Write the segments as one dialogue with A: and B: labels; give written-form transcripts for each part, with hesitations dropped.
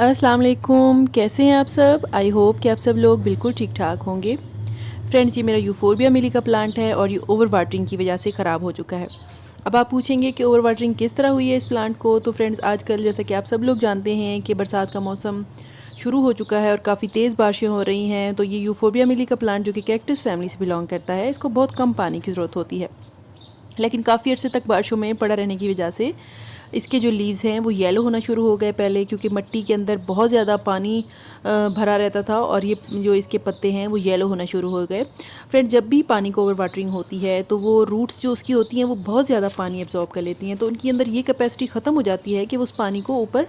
A: अस्सलाम वालेकुम, कैसे हैं आप सब। आई होप कि आप सब लोग बिल्कुल ठीक ठाक होंगे। फ्रेंड्स, ये मेरा यूफोरबिया मिली का प्लांट है और ये ओवर वाटरिंग की वजह से ख़राब हो चुका है। अब आप पूछेंगे कि ओवर वाटरिंग किस तरह हुई है इस प्लांट को। तो फ्रेंड्स, आजकल जैसा कि आप सब लोग जानते हैं कि बरसात का मौसम शुरू हो चुका है और काफ़ी तेज़ बारिशें हो रही हैं। तो ये यूफोरबिया मिली का प्लांट जो कि कैक्टस फैमिली से बिलोंग करता है, इसको बहुत कम पानी की ज़रूरत होती है। लेकिन काफ़ी अर्से तक बारिशों में पड़ा रहने की वजह से इसके जो लीव्स हैं वो येलो होना शुरू हो गए पहले, क्योंकि मिट्टी के अंदर बहुत ज़्यादा पानी भरा रहता था और ये जो इसके पत्ते हैं वो येलो होना शुरू हो गए। फ्रेंड, जब भी पानी को ओवर वाटरिंग होती है तो वो रूट्स जो उसकी होती हैं वो बहुत ज़्यादा पानी एब्जॉर्ब कर लेती हैं, तो उनकी अंदर ये कैपेसिटी ख़त्म हो जाती है कि वो उस पानी को ऊपर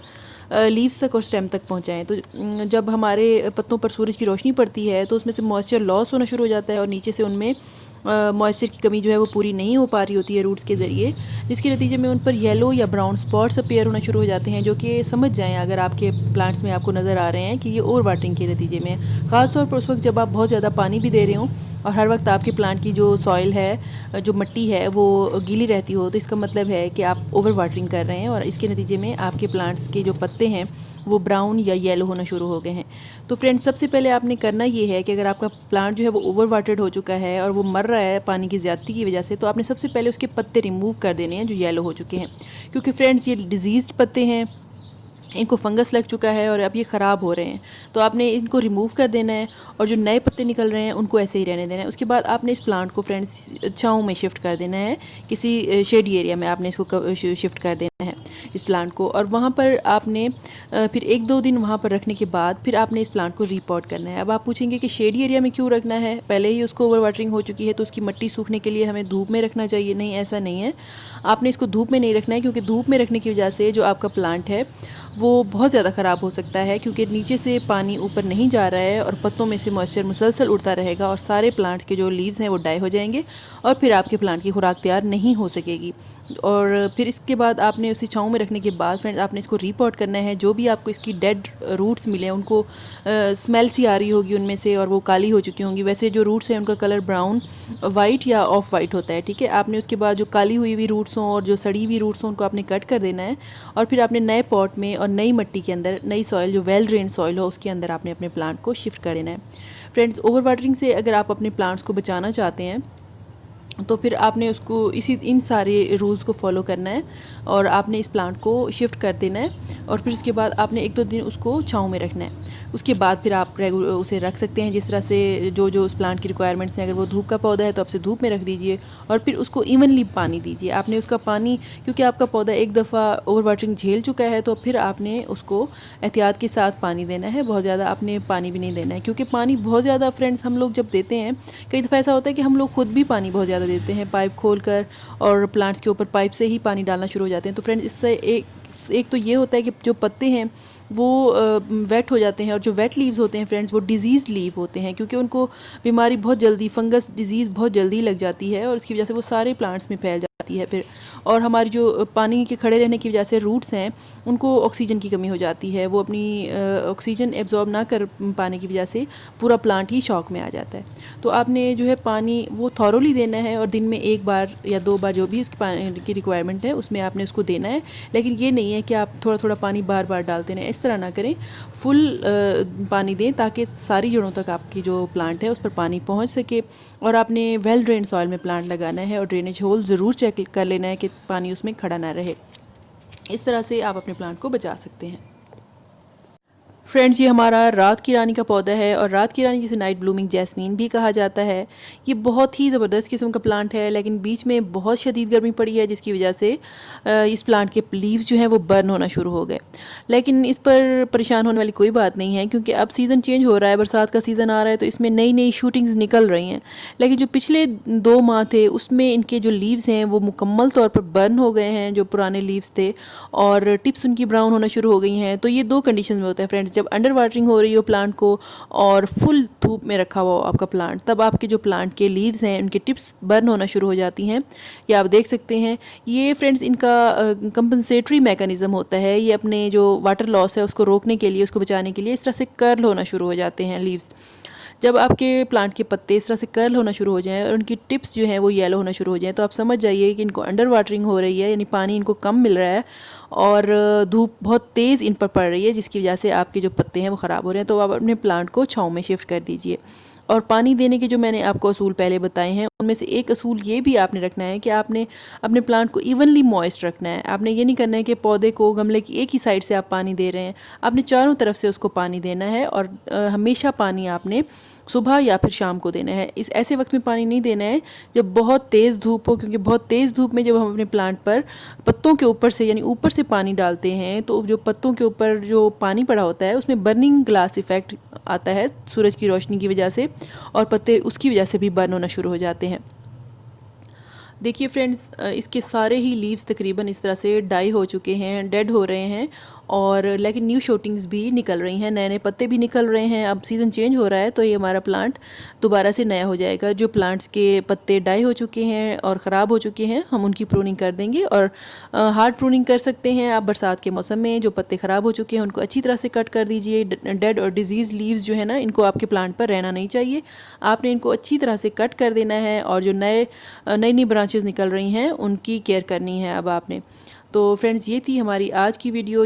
A: लीव्स तक और स्टेम तक पहुँचाएँ। तो जब हमारे पत्तों पर सूरज की रोशनी पड़ती है तो उसमें से मॉइस्चर लॉस होना शुरू हो जाता है और नीचे से उनमें मॉइस्चर की कमी जो है वो पूरी नहीं हो पा रही होती है रूट्स के ज़रिए, जिसके नतीजे में उन पर येलो या ब्राउन स्पॉट्स अपीयर होना शुरू हो जाते हैं, जो कि समझ जाएं अगर आपके प्लांट्स में आपको नज़र आ रहे हैं कि ये ओवर वाटरिंग के नतीजे में। ख़ासतौर पर उस वक्त जब आप बहुत ज़्यादा पानी भी दे रहे हों और हर वक्त आपके प्लांट की जो सॉइल है, जो मिट्टी है, वो गीली रहती हो, तो इसका मतलब है कि आप ओवर वाटरिंग कर रहे हैं और इसके नतीजे में आपके प्लांट्स के जो पत्ते हैं वो ब्राउन या येलो होना शुरू हो गए हैं। तो फ्रेंड्स, सबसे पहले आपने करना ये है कि अगर आपका प्लांट जो है वो ओवर वाटर्ड हो चुका है और वो मर रहा है पानी की ज़्यादती की वजह से, तो आपने सबसे पहले उसके पत्ते रिमूव कर देने हैं जो येलो हो चुके हैं, क्योंकि फ्रेंड्स ये डिजीज़्ड पत्ते हैं, इनको फंगस लग चुका है और अब ये ख़राब हो रहे हैं। तो आपने इनको रिमूव कर देना है और जो नए पत्ते निकल रहे हैं उनको ऐसे ही रहने देना है। उसके बाद आपने इस प्लांट को फ्रेंड्स छाँव में शिफ्ट कर देना है, किसी शेडी एरिया में आपने इसको शिफ्ट कर देना है इस प्लांट को, और वहाँ पर आपने फिर 1-2 दिन वहाँ पर रखने के बाद फिर आपने इस प्लांट को रीपॉट करना है। अब आप पूछेंगे कि शेडी एरिया में क्यों रखना है, पहले ही उसको ओवर वाटरिंग हो चुकी है तो उसकी मिट्टी सूखने के लिए हमें धूप में रखना चाहिए। नहीं, ऐसा नहीं है। आपने इसको धूप में नहीं रखना है, क्योंकि धूप में रखने की वजह से जो आपका प्लांट है वो बहुत ज़्यादा ख़राब हो सकता है, क्योंकि नीचे से पानी ऊपर नहीं जा रहा है और पत्तों में से मॉइस्चर मुसलसल उड़ता रहेगा और सारे प्लांट्स के जो लीव्स हैं वो डाई हो जाएंगे और फिर आपके प्लांट की खुराक तैयार नहीं हो सकेगी। और फिर इसके बाद आपने उसे छाँव में रखने के बाद फ्रेंड्स आपने इसको रीपॉट करना है। जो भी आपको इसकी डेड रूट्स मिले हैं उनको स्मेल सी आ रही होगी उनमें से और वो काली हो चुकी होंगी। वैसे जो रूट्स हैं उनका कलर ब्राउन, वाइट या ऑफ वाइट होता है, ठीक है। आपने उसके बाद जो काली हुई हुई रूट्स हों और जो सड़ी हुई रूट्स हों उनको आपने कट कर देना है और फिर आपने नए पॉट में और नई मिट्टी के अंदर, नई सॉइल जो वेल ड्रेन सॉइल हो उसके अंदर आपने अपने प्लांट को शिफ्ट कर देना है। फ्रेंड्स, ओवर वाटरिंग से अगर आप अपने प्लांट्स को बचाना चाहते हैं तो फिर आपने उसको इन सारे रूल्स को फॉलो करना है और आपने इस प्लांट को शिफ्ट कर देना है और फिर उसके बाद आपने 1-2 दिन उसको छाँव में रखना है। उसके बाद फिर आप उसे रख सकते हैं जिस तरह से जो जो उस प्लांट की रिक्वायरमेंट्स हैं। अगर वो धूप का पौधा है तो आप उसे धूप में रख दीजिए और फिर उसको इवनली पानी दीजिए। आपने उसका पानी, क्योंकि आपका पौधा एक दफ़ा ओवर वाटरिंग झेल चुका है, तो फिर आपने उसको एहतियात के साथ पानी देना है। बहुत ज़्यादा आपने पानी भी नहीं देना है, क्योंकि पानी बहुत ज़्यादा फ्रेंड्स हम लोग जब देते हैं, कई दफ़ा ऐसा होता है कि हम लोग खुद भी पानी बहुत ज़्यादा देते हैं पाइप खोल कर और प्लांट्स के ऊपर पाइप से ही पानी डालना शुरू हो जाते हैं। तो फ्रेंड्स, इससे एक तो ये होता है कि जो पत्ते हैं वो वेट हो जाते हैं और जो वेट लीव्स होते हैं फ्रेंड्स वो डिजीज़ लीव होते हैं, क्योंकि उनको बीमारी बहुत जल्दी, फंगस डिजीज़ बहुत जल्दी लग जाती है और इसकी वजह से वो सारे प्लांट्स में फैल जाती है फिर। और हमारी जो पानी के खड़े रहने की वजह से रूट्स हैं उनको ऑक्सीजन की कमी हो जाती है, वो अपनी ऑक्सीजन एब्जॉर्ब ना कर पाने की वजह से पूरा प्लांट ही शॉक में आ जाता है। तो आपने जो है पानी वो थॉरोली देना है और दिन में 1 बार या 2 बार जो भी उसकी पानी की रिक्वायरमेंट है उसमें आपने उसको देना है। लेकिन ये नहीं है कि आप थोड़ा थोड़ा पानी बार बार डालते रहें, इस तरह ना करें। फुल पानी दें ताकि सारी जड़ों तक आपकी जो प्लांट है उस पर पानी पहुंच सके। और आपने वेल ड्रेन सॉइल में प्लांट लगाना है और ड्रेनेज होल ज़रूर चेक कर लेना है कि पानी उसमें खड़ा ना रहे। इस तरह से आप अपने प्लांट को बचा सकते हैं। फ्रेंड्स, ये हमारा रात की रानी का पौधा है और रात की रानी जिसे नाइट ब्लूमिंग जैस्मीन भी कहा जाता है। ये बहुत ही ज़बरदस्त किस्म का प्लांट है, लेकिन बीच में बहुत शदीद गर्मी पड़ी है जिसकी वजह से इस प्लांट के लीव्स जो हैं वो बर्न होना शुरू हो गए। लेकिन इस पर परेशान होने वाली कोई बात नहीं है, क्योंकि अब सीज़न चेंज हो रहा है, बरसात का सीज़न आ रहा है, तो इसमें नई नई शूटिंग्स निकल रही हैं। लेकिन जो पिछले 2 माह थे उसमें इनके जो लीव्स हैं वो मुकम्मल तौर पर बर्न हो गए हैं, जो पुराने लीव्स थे, और टिप्स उनकी ब्राउन होना शुरू हो गई हैं। तो ये 2 कंडीशन में होता है फ्रेंड्स, जब अंडर वाटरिंग हो रही हो प्लांट को और फुल धूप में रखा हुआ हो आपका प्लांट, तब आपके जो प्लांट के लीव्स हैं उनकी टिप्स बर्न होना शुरू हो जाती हैं। ये आप देख सकते हैं। ये फ्रेंड्स इनका कंपनसेटरी मैकेनिज़्म होता है। ये अपने जो वाटर लॉस है उसको रोकने के लिए, उसको बचाने के लिए इस तरह से कर्ल होना शुरू हो जाते हैं लीव्स। जब आपके प्लांट के पत्ते इस तरह से कर्ल होना शुरू हो जाएं और उनकी टिप्स जो हैं वो येलो होना शुरू हो जाएं, तो आप समझ जाइए कि इनको अंडर वाटरिंग हो रही है, यानी पानी इनको कम मिल रहा है और धूप बहुत तेज़ इन पर पड़ रही है, जिसकी वजह से आपके जो पत्ते हैं वो ख़राब हो रहे हैं। तो आप अपने प्लांट को छाँव में शिफ्ट कर दीजिए। और पानी देने के जो मैंने आपको असूल पहले बताए हैं, उनमें से एक असूल ये भी आपने रखना है कि आपने अपने प्लांट को इवनली मॉइस्ट रखना है। आपने ये नहीं करना है कि पौधे को गमले की एक ही साइड से आप पानी दे रहे हैं, आपने चारों तरफ से उसको पानी देना है। और हमेशा पानी आपने सुबह या फिर शाम को देना है। इस ऐसे वक्त में पानी नहीं देना है जब बहुत तेज़ धूप हो, क्योंकि बहुत तेज़ धूप में जब हम अपने प्लांट पर पत्तों के ऊपर से यानी ऊपर से पानी डालते हैं, तो जो पत्तों के ऊपर जो पानी पड़ा होता है उसमें बर्निंग ग्लास इफ़ेक्ट आता है सूरज की रोशनी की वजह से, और पत्ते उसकी वजह से भी बर्न होना शुरू हो जाते हैं। देखिए फ्रेंड्स, इसके सारे ही लीव्स तकरीबन इस तरह से डाई हो चुके हैं, डेड हो रहे हैं, और लेकिन न्यू शूटिंग्स भी निकल रही हैं, नए नए पत्ते भी निकल रहे हैं। अब सीज़न चेंज हो रहा है तो ये हमारा प्लांट दोबारा से नया हो जाएगा। जो प्लांट्स के पत्ते डाई हो चुके हैं और ख़राब हो चुके हैं, हम उनकी प्रूनिंग कर देंगे। और हार्ड प्रूनिंग कर सकते हैं आप बरसात के मौसम में। जो पत्ते ख़राब हो चुके हैं उनको अच्छी तरह से कट कर दीजिए। डेड और डिजीज़ लीव्स जो है ना, इनको आपके प्लांट पर रहना नहीं चाहिए, आपने इनको अच्छी तरह से कट कर देना है। और जो नई नई ब्रांचेस निकल रही हैं उनकी केयर करनी है अब आपने। तो फ्रेंड्स, ये थी हमारी आज की वीडियो।